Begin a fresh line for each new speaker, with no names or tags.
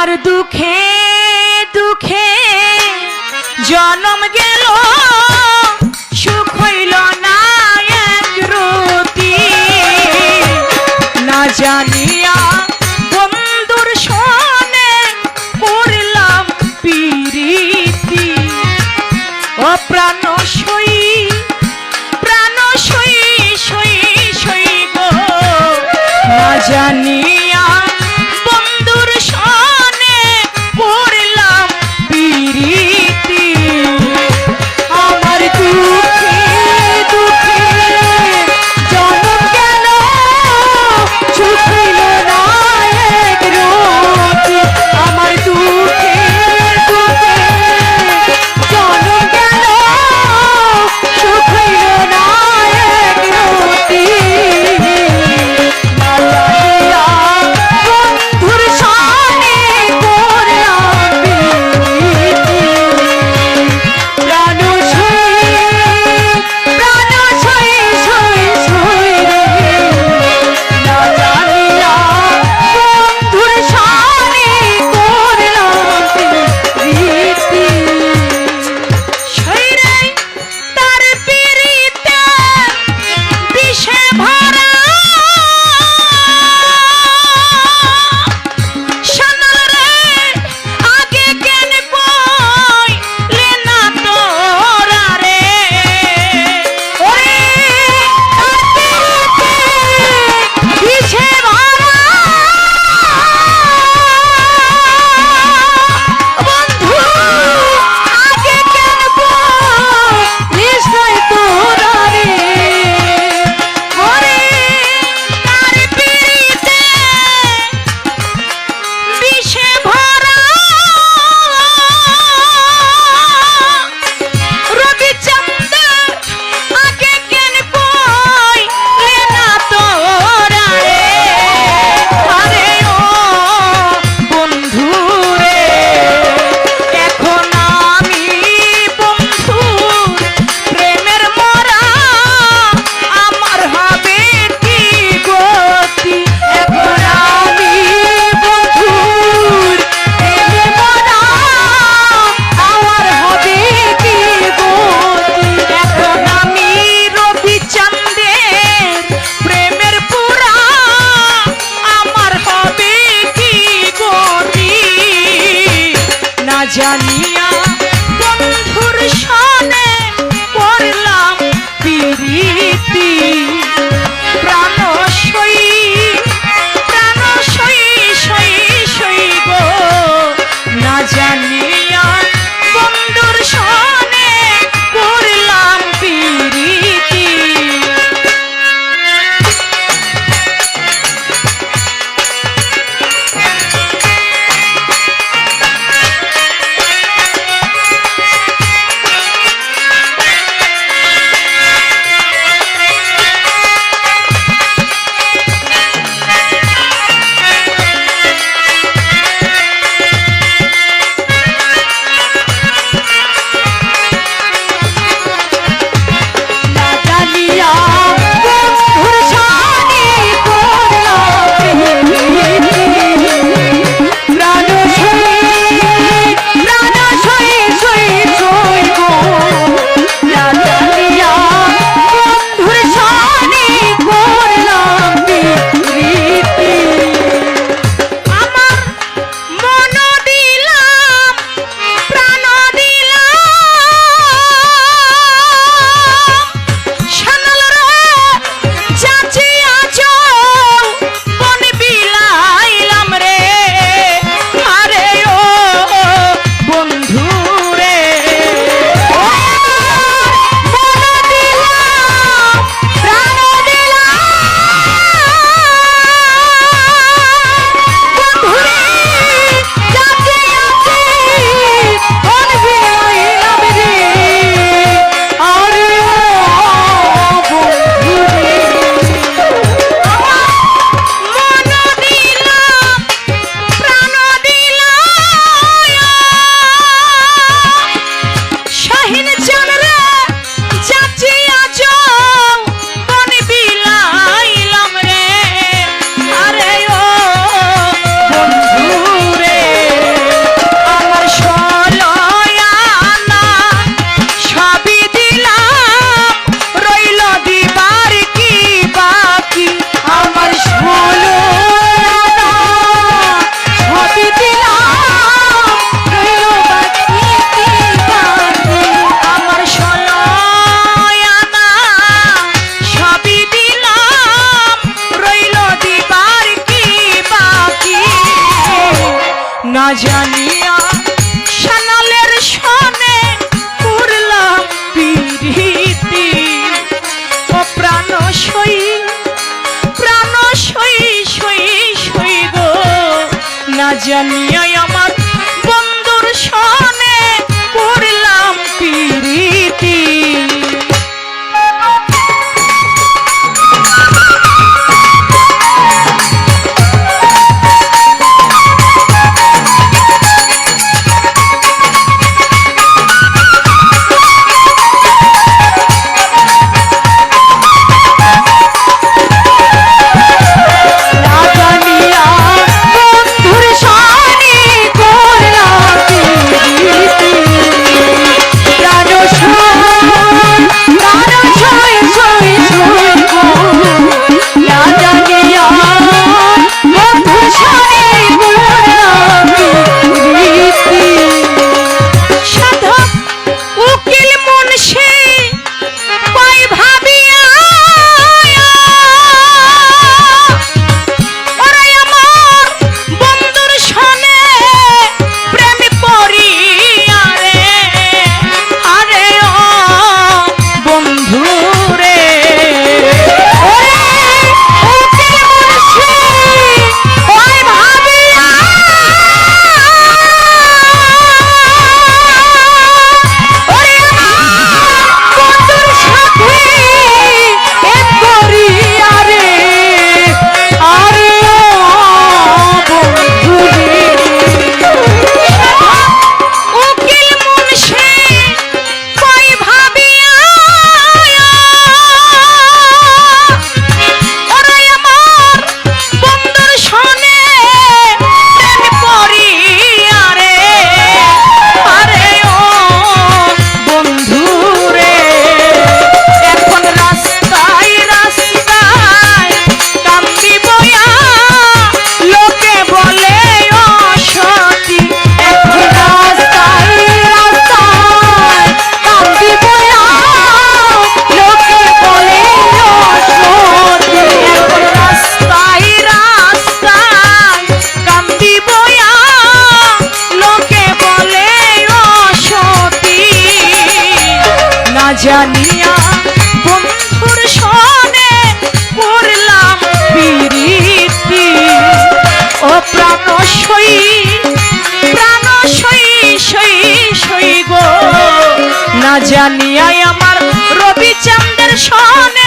আমার দুঃখে দুঃখে জনম গেল সুখ হইল না এক রতি না জানিয়া বন্ধুর সনে করলাম প্রীতি ও প্রাণ সই সই সই গো না জানিয়া বন্ধুর সনে করলাম প্রীতি আমার দুঃখে দুঃখে জনম গেল সুখ হইল না এক রতি আমার দুঃখে দুঃখে জনম গেল সুখ হইল না এক রতি না জানিয়া বন্ধুর সনে করলাম প্রীতি প্রাণ সই সই রে না জানিয়া বন্ধুর সনে করলাম প্রীতি সই রে তার প্রীতিতে বিষে ভরা শোনাল রে আগে কেন কইলে না তোরা রে ওরে তার প্রীতিতে বিষে ভরা বন্ধু আগে কেন কইলিস নাই তোরা রে ওরে তার প্রীতিতে বিষে ভরা রবিচন্দ্র আগে কেন কইলে না তোরা রে আরে ও বন্ধু রে এখন আমি বন্ধু প্রেমের মরা আমার হবে কি গতি এখন আমি বন্ধুর প্রেমে মরা আমার হবে কি গতি এখন আমি রবিচন্দ্রের প্রেমের পুরা আমার হবে কি গতি না জানিয়া বন্ধুর সনে করলাম প্রীতি প্রাণ সই সই গো না জানিয়া বন্ধুর সনে করলাম প্রীতি জানিয়া আমার বন্ধুর সনে করলাম প্রীতি। জানিয়া বন্ধুর সনে করলাম প্রীতি। ও প্রাণ সই সই সই গো, না জানিয়াই আমার রবিচাঁদের সনে